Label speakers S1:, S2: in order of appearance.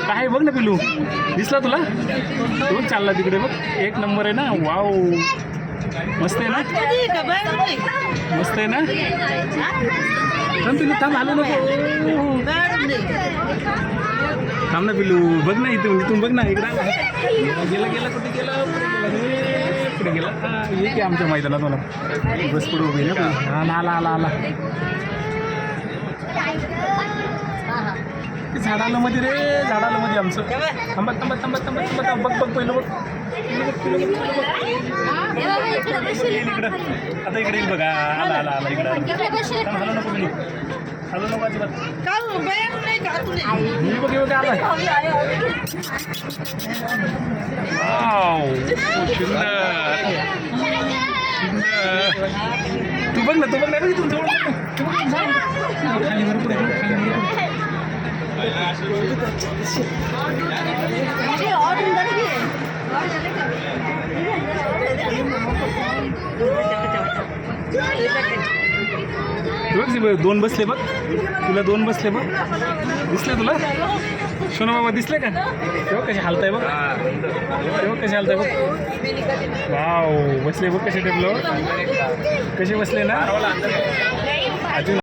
S1: काय बघ ना पिलू, दिसला तुला? तो चालला तिकडे बघ, एक नंबर आहे ना. वाव, मस्त आहे ना, मस्त आहे ना. थांब पिलू, थांब, आलो नको. थांब ना पिलू, बघ ना इथून बघ ना, इकडं गेला गेला कुठे गेला, पुढे गेला. ये की आमच्या मैदानात मला बस पुढे उभी ना. हा ना, आला आला आला. झाडाला मध्ये रे, झाडाला मध्ये आमचं. थांबत थांबत थांबत थांबत थांबत बघ बघ पहिलं बघ. इकडं आता इकडे येईल बघा. आला आला आला इकडं. हॅलो नको पिलू, हॅलो नको अजिबात. बघ बघ आला. सुंदर तू बघ ना, तू बघ ना इथून जवळ खाली वर पुढे दोन बसले बघ, तुला दोन बसले बघ, दिसले तुला? सोना बाबा दिसले का? तेव्हा कसे हालताय बघ, तेव्हा कसे हालताय बघ. वाव, बसले बघ कसे टेबल, कसे बसले ना. अजून